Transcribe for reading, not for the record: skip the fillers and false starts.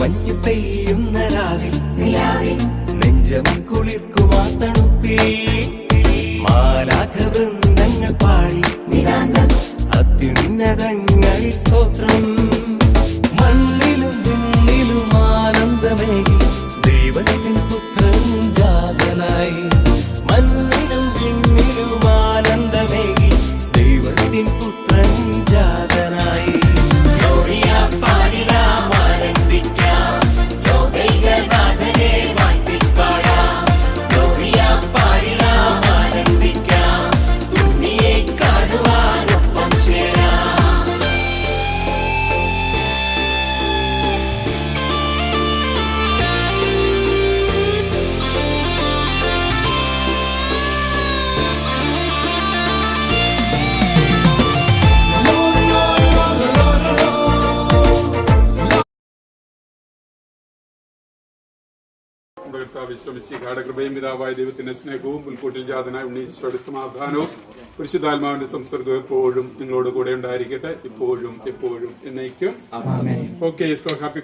മഞ്ഞു പെയ്യുന്ന രാവിൽ നെഞ്ചം കുളിർക്കുമാ തണുപ്പിൽ മാലാഖവൃന്ദങ്ങൾ പാടി അത്യുന്നതങ്ങൾ സ്തോത്രം. മണ്ണിലും വിണ്ണിലും ആനന്ദമേകി ദൈവത്തിൻ പുത്രൻ ജാതനായി. മണ്ണിലും വിണ്ണിലും ആനന്ദമേകി ദൈവത്തിൻ പുത്രൻ ജാതനായി. കൃപയും പിതാവായ ദൈവത്തിന്റെ സ്നേഹവും മുൻകൂട്ടിൽ ജാതനായ ഉണ്ണീശ്വരുടെ സമാധാനവും പരിശുദ്ധാത്മാവിന്റെ സംസർഗവും എപ്പോഴും നിങ്ങളോട് കൂടെ ഉണ്ടായിരിക്കട്ടെ, ഇപ്പോഴും എപ്പോഴും എന്നേക്കും. Okay, so happy